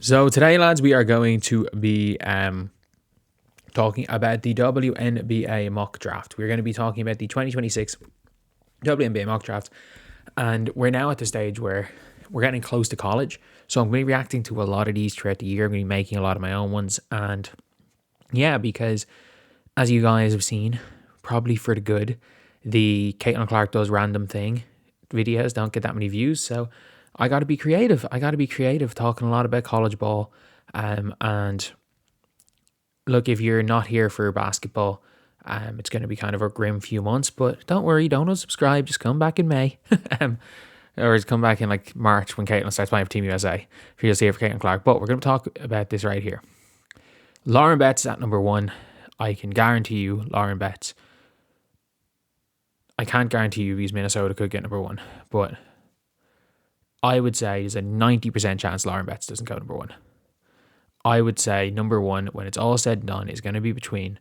So today, lads, we are going to be talking about the WNBA Mock Draft. We're going to be talking about the 2026 WNBA Mock Draft, and we're now at the stage where we're getting close to college. So I'm going to be reacting to a lot of these throughout the year. I'm going to be making a lot of my own ones, and yeah, because as you guys have seen, probably for the good, the Caitlin Clark does random thing videos don't get that many views, so I got to be creative. Talking a lot about college ball. And look, if you're not here for basketball, it's going to be kind of a grim few months. But don't worry, don't unsubscribe. Just come back in May, or just come back in like March when Caitlin starts playing for Team USA. If you're just here for Caitlin Clark, but we're going to talk about this right here. Lauren Betts at number 1. I can guarantee you, Lauren Betts. I can't guarantee you because Minnesota could get number 1, but I would say there's a 90% chance Lauren Betts doesn't go number 1. I would say number 1, when it's all said and done, is going to be between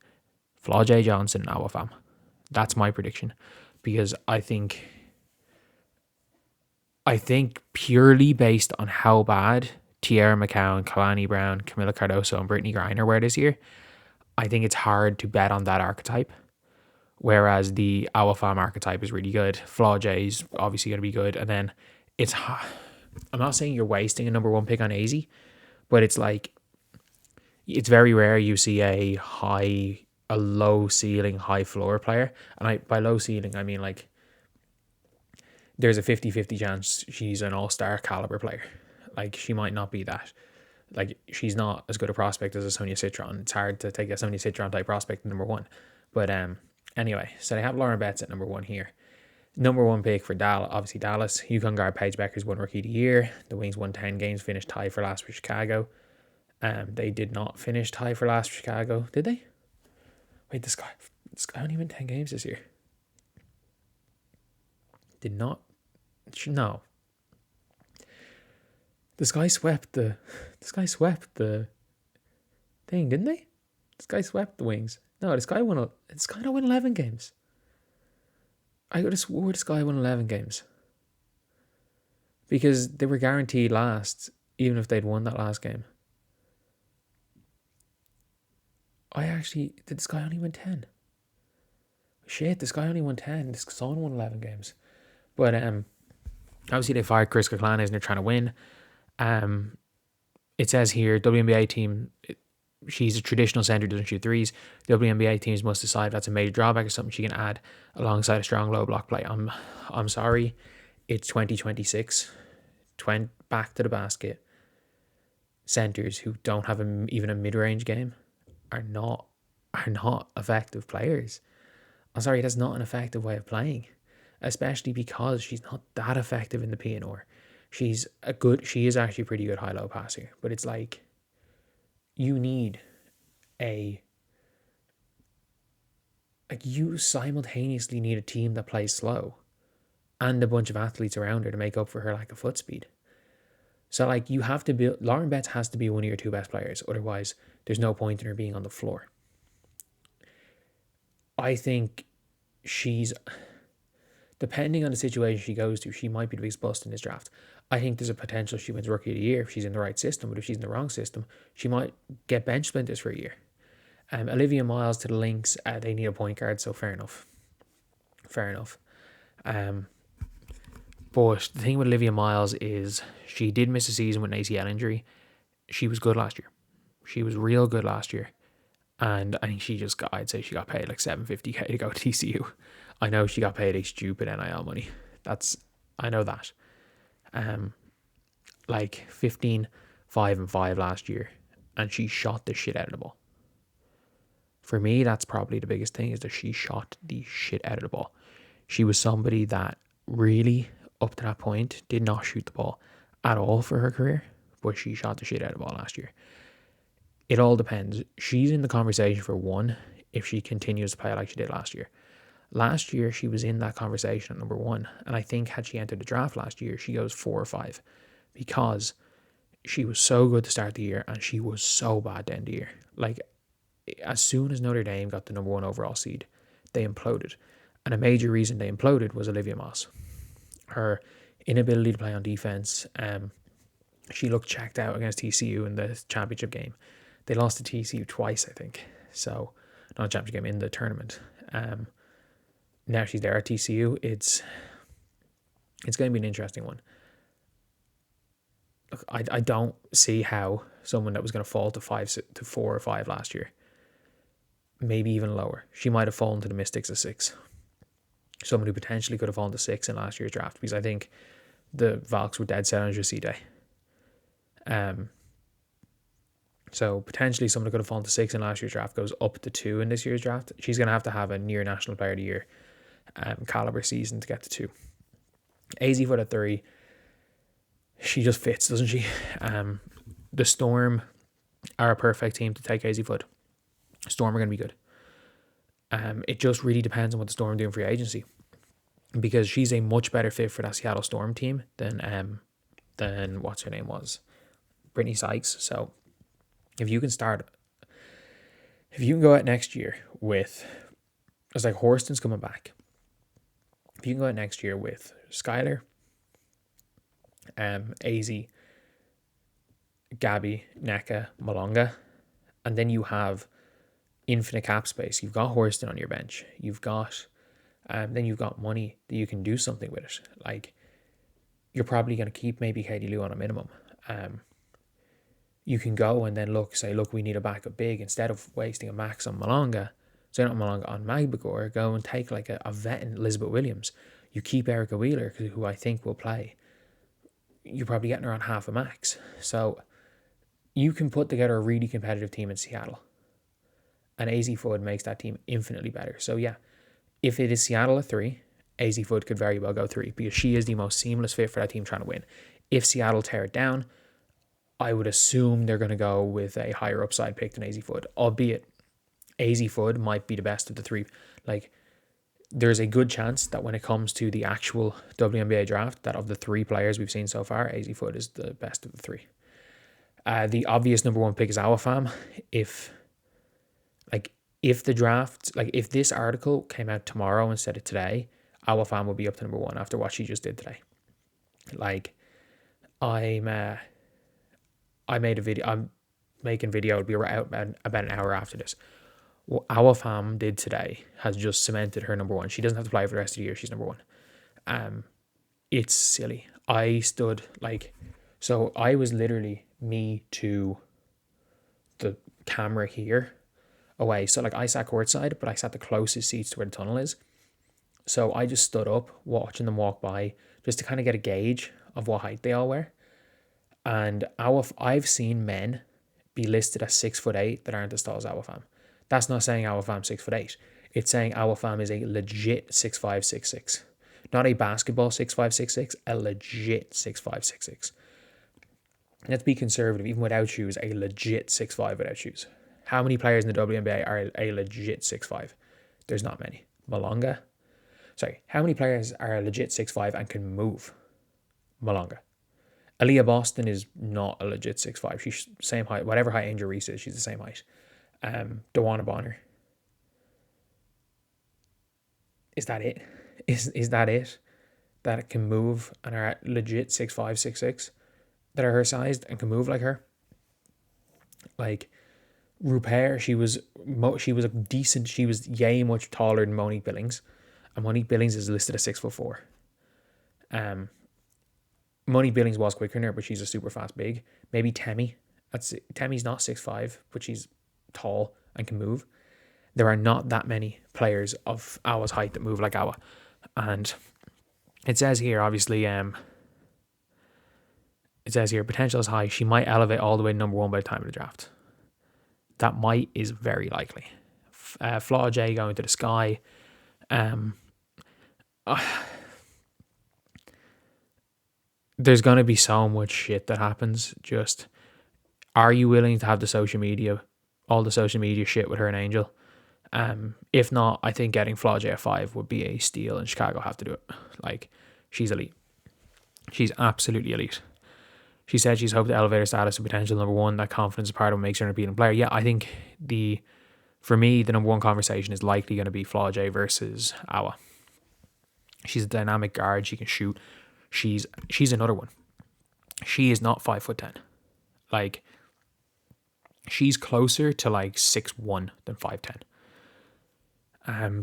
Flaw J. Johnson and Awafam. That's my prediction, because I think purely based on how bad Tiara McCowan, Kalani Brown, Camila Cardoso, and Brittany Griner were this year, I think it's hard to bet on that archetype. Whereas the Awafam archetype is really good. Flaw J is obviously going to be good. And then I'm not saying you're wasting a number 1 pick on AZ, but it's like, it's very rare you see a low ceiling, high floor player. And by low ceiling, I mean like there's a 50-50 chance she's an all-star caliber player. Like, she might not be that. Like, she's not as good a prospect as a Sonia Citron. It's hard to take a Sonia Citron type prospect at number 1. But anyway, so they have Lauren Betts at number 1 here. Number 1 pick for Dallas, obviously Dallas. UConn guard Paige Bueckers won Rookie of the Year. The Wings won 10 games, finished tied for last for Chicago. They did not finish tied for last for Chicago, did they? Wait, this guy only won 10 games this year. Did not? No. This guy swept the thing, didn't they? This guy swept the Wings. No, this guy won 11 games. I could have swore this guy won 11 games. Because they were guaranteed last, even if they'd won that last game. Did this guy only win 10? Shit, this guy only won 10. This son won 11 games. But obviously they fired Chris Kaklanis and they're trying to win. It says here, WNBA team, she's a traditional center, doesn't shoot threes. WNBA teams must decide if that's a major drawback or something she can add alongside a strong low block play. I'm sorry, it's 2026. Back to the basket. Centers who don't have even a mid-range game are not effective players. I'm sorry, that's not an effective way of playing, especially because she's not that effective in the PNR. She is actually a pretty good high-low passer, but it's like, you simultaneously need a team that plays slow and a bunch of athletes around her to make up for her lack of foot speed. So like, you have to build, Lauren Betts has to be one of your 2 best players, otherwise there's no point in her being on the floor. I think depending on the situation she goes to, she might be the biggest bust in this draft. I think there's a potential she wins Rookie of the Year if she's in the right system, but if she's in the wrong system, she might get bench splinters for a year. Olivia Miles to the Lynx, they need a point guard, so fair enough. But the thing with Olivia Miles is she did miss a season with an ACL injury. She was good last year. She was real good last year. And I think I'd say she got paid like $750K to go to TCU. I know she got paid a stupid NIL money. I know that. Like 15, 5 and 5 last year, and she shot the shit out of the ball. For me, that's probably the biggest thing, is that she shot the shit out of the ball. She was somebody that really, up to that point, did not shoot the ball at all for her career, but she shot the shit out of the ball last year. It all depends. She's in the conversation for 1 if she continues to play like she did last year. Last year, she was in that conversation at number 1. And I think had she entered the draft last year, she goes 4 or 5. Because she was so good to start the year and she was so bad to end the year. Like, as soon as Notre Dame got the number 1 overall seed, they imploded. And a major reason they imploded was Olivia Moss. Her inability to play on defense, She looked checked out against TCU in the championship game. They lost to TCU twice, I think. So, not a championship game, in the tournament. Now she's there at TCU. It's going to be an interesting one. Look, I don't see how someone that was going to fall to 4 or 5 last year, maybe even lower. She might have fallen to the Mystics at 6. Someone who potentially could have fallen to 6 in last year's draft, because I think the Valks were dead set on Jacide. So potentially someone who could have fallen to 6 in last year's draft goes up to 2 in this year's draft. She's going to have a near National Player of the Year caliber season to get to 2. AZ Foot at 3. She just fits, doesn't she? The Storm are a perfect team to take AZ Foot. Storm are going to be good. It just really depends on what the Storm are doing for your agency, because she's a much better fit for that Seattle Storm team than what's her name was, Brittany Sykes. So if you can go out next year with, it's like Horston's coming back. If you can go out next year with Skylar, AZ, Gabby, Neka, Malonga, and then you have infinite cap space. You've got Horston on your bench. You've got money that you can do something with it. Like, you're probably going to keep maybe Katie Lou on a minimum. You can go and then look, we need a backup big. Instead of wasting a max on Malonga, on Magbagor, go and take like a vet in Elizabeth Williams. You keep Erica Wheeler, who I think will play. You're probably getting her on half a max. So you can put together a really competitive team in Seattle. And AZ Foot makes that team infinitely better. So yeah, if it is Seattle at 3, AZ Foot could very well go 3, because she is the most seamless fit for that team trying to win. If Seattle tear it down, I would assume they're going to go with a higher upside pick than AZ Foot, albeit AZ Foot might be the best of the 3. Like, there's a good chance that when it comes to the actual WNBA draft, that of the 3 players we've seen so far, AZ Foot is the best of the 3. The obvious number 1 pick is Awafam. If the draft, if this article came out tomorrow instead of today, Awafam would be up to number 1 after what she just did today. I'm making video. It'll be out about an hour after this. What Awafam did today has just cemented her number 1. She doesn't have to play for the rest of the year. She's number 1. It's silly. I stood so I was literally me to the camera here away. So I sat courtside, but I sat the closest seats to where the tunnel is. So I just stood up watching them walk by, just to kind of get a gauge of what height they all were. And I've seen men be listed as 6'8" that aren't as tall as Awafam. That's not saying Awafam's 6'8". It's saying Awafam is a legit 6'5", 6'6". Not a basketball 6'5", 6'6", a legit 6'5", 6'6". Let's be conservative, even without shoes, a legit 6'5" without shoes. How many players in the WNBA are a legit 6'5"? There's not many. How many players are a legit 6'5" and can move? Malonga. Aaliyah Boston is not a legit 6'5". She's same height. Whatever height Angel Reese is, she's the same height. Dewana Bonner. Is that it? Is that it? That it can move and are at legit 6'5", 6'6", that are her size and can move like her? Rupert, she was a decent. She was yay much taller than Monique Billings, and Monique Billings is listed at 6'4". Monique Billings was quicker than her, but she's a super fast big. Maybe Temmie. Temmie's not 6'5", but she's tall and can move. There are not that many players of Awa's height that move like Awa. And it says here, obviously, potential is high. She might elevate all the way to number 1 by the time of the draft. That might is very likely. Flaw J going to the sky. There's going to be so much shit that happens. Just, are you willing to have all the social media shit with her and Angel? If not, I think getting Flaw J at 5 would be a steal, and Chicago have to do it. She's elite. She's absolutely elite. She said she's hoped to elevate her status to potential number 1. That confidence is part of what makes her an appealing player. Yeah, I think for me, the number 1 conversation is likely going to be Flaw J versus Awa. She's a dynamic guard. She can shoot. She's another one. she is not 5'10". Like, she's closer to like 6'1" than 5'10".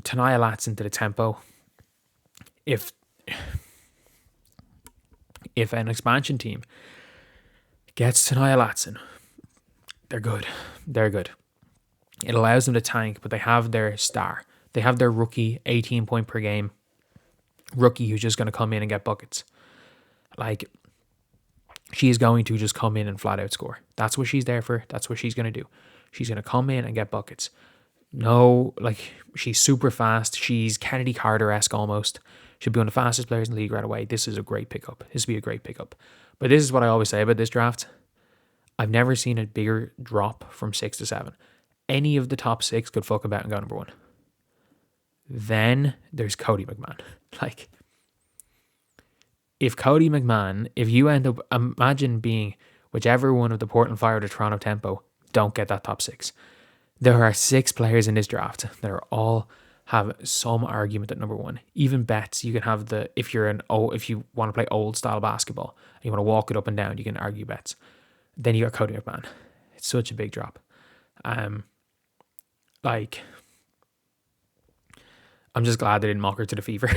Tania Latson to the tempo. If an expansion team gets Tania Latson, they're good. They're good. It allows them to tank, but they have their star. They have their rookie, 18 point per game rookie who's just going to come in and get buckets. Like, she is going to just come in and flat out score. That's what she's there for. That's what she's going to do. She's going to come in and get buckets. No, like, she's super fast. She's Kennedy Carter-esque almost. She'll be one of the fastest players in the league right away. This is a great pickup. This will be a great pickup. But this is what I always say about this draft. I've never seen a bigger drop from 6 to 7. Any of the top 6 could fuck about and go number 1. Then there's Cody McMahon. Like, if Cody McMahon, if you end up, imagine being whichever one of the Portland Fire or the Toronto Tempo don't get that top 6. There are 6 players in this draft that are all have some argument at number 1. Even bets, you can have if you want to play old style basketball and you want to walk it up and down, you can argue bets. Then you got Cody McMahon. It's such a big drop. Like, I'm just glad they didn't mock her to the fever.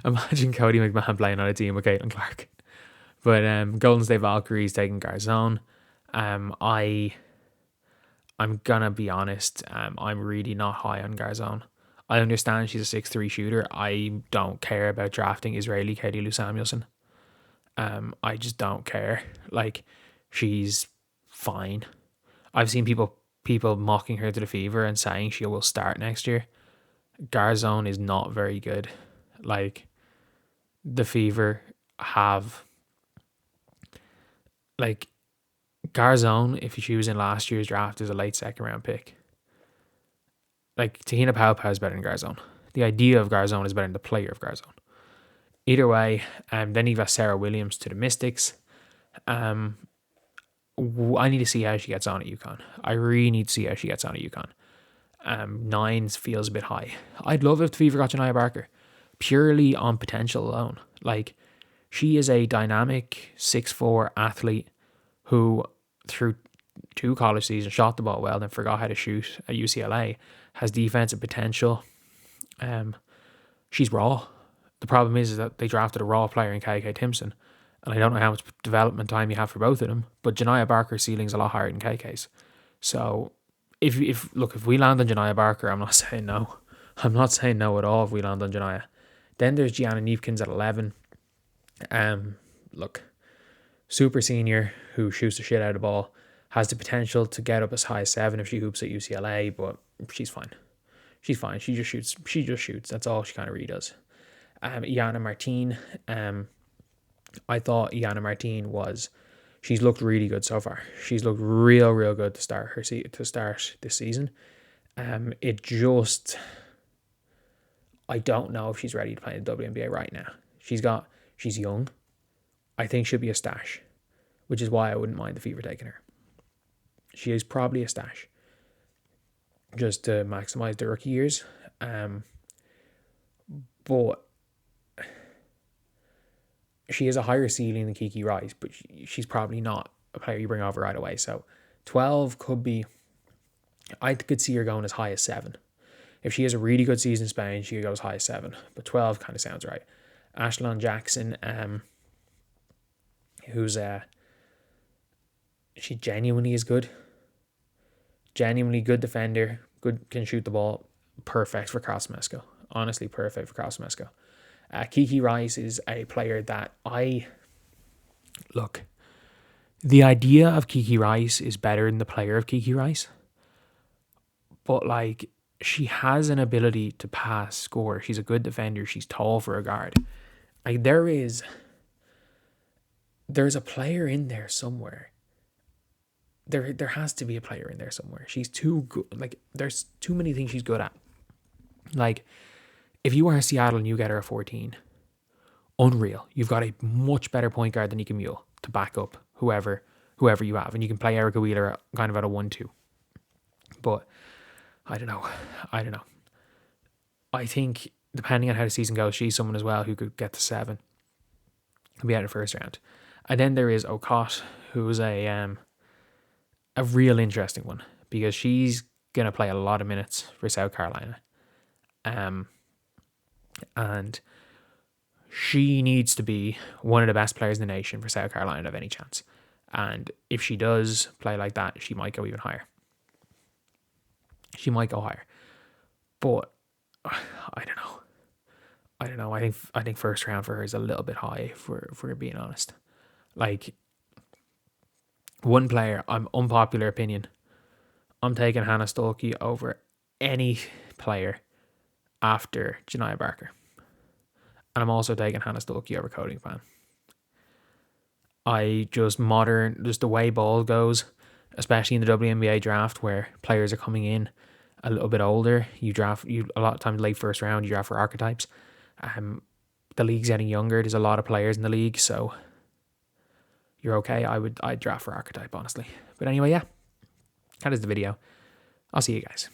Imagine Cody McMahon playing on a team with Caitlin Clark. But Golden State Valkyries taking Garzone. I'm gonna be honest. I'm really not high on Garzone. I understand she's a 6'3" shooter. I don't care about drafting Israeli Katie Lou Samuelson. I just don't care. Like, she's fine. I've seen people mocking her to the fever and saying she will start next year. Garzone is not very good. Like, the Fever have, like, Garzone, if she was in last year's draft, is a late second round pick. Like, Tahina Paopao is better than Garzone. The idea of Garzone is better than the player of Garzone. Either way, then you've got Sarah Williams to the Mystics. I need to see how she gets on at UConn. I really need to see how she gets on at UConn. 9 feels a bit high. I'd love if the Fever got Janiah Barker, purely on potential alone. Like, she is a dynamic 6'4" athlete who, through 2 college seasons, shot the ball well, then forgot how to shoot at UCLA, has defensive potential. She's raw. The problem is that they drafted a raw player in KK Timpson, and I don't know how much development time you have for both of them, but Janiah Barker's ceiling's a lot higher than KK's. So, if we land on Janiah Barker, I'm not saying no. I'm not saying no at all if we land on Janiah. Then there's Gianna Neefkins at 11. Super senior who shoots the shit out of the ball, has the potential to get up as high as 7 if she hoops at UCLA, but she's fine. She's fine. She just shoots. That's all she kind of really does. Iana Martine. I thought Iana Martine she's looked really good so far. She's looked real good to start this season. I don't know if she's ready to play in the WNBA right now. She's young. I think she'll be a stash, which is why I wouldn't mind the Fever taking her. She is probably a stash, just to maximize the rookie years. But she has a higher ceiling than Kiki Rice, but she's probably not a player you bring over right away. So 12 could be, I could see her going as high as 7. If she has a really good season in Spain, she could go as high as 7. But 12 kind of sounds right. Ashlyn Jackson, who's she genuinely is good. Genuinely good defender. Good, can shoot the ball. Perfect for Krasmesco. Honestly, perfect for Krasmesco. Kiki Rice is a player that the idea of Kiki Rice is better than the player of Kiki Rice. But, like, she has an ability to pass, score. She's a good defender. She's tall for a guard. Like, there's a player in there somewhere. There has to be a player in there somewhere. She's too good. Like, there's too many things she's good at. Like, if you are Seattle and you get her at 14, unreal. You've got a much better point guard than Nika Mule to back up whoever you have. And you can play Erica Wheeler kind of at a 1-2. But I don't know. I think, depending on how the season goes, she's someone as well who could get to 7. Could be out of the first round. And then there is Okot, who's a real interesting one because she's gonna play a lot of minutes for South Carolina, and she needs to be one of the best players in the nation for South Carolina to have any chance. And if she does play like that, she might go even higher. She might go higher, but I don't know. I think first round for her is a little bit high for being honest. Like, one player, I'm unpopular opinion. I'm taking Hannah Stuckey over any player after Janiah Barker. And I'm also taking Hannah Stuckey over Cody McMahon. Just the way ball goes, especially in the WNBA draft where players are coming in a little bit older. You a lot of times late first round, you draft for archetypes. The league's getting younger. There's a lot of players in the league, so you're okay. I'd draft for archetype, honestly. But anyway, yeah. That is the video. I'll see you guys.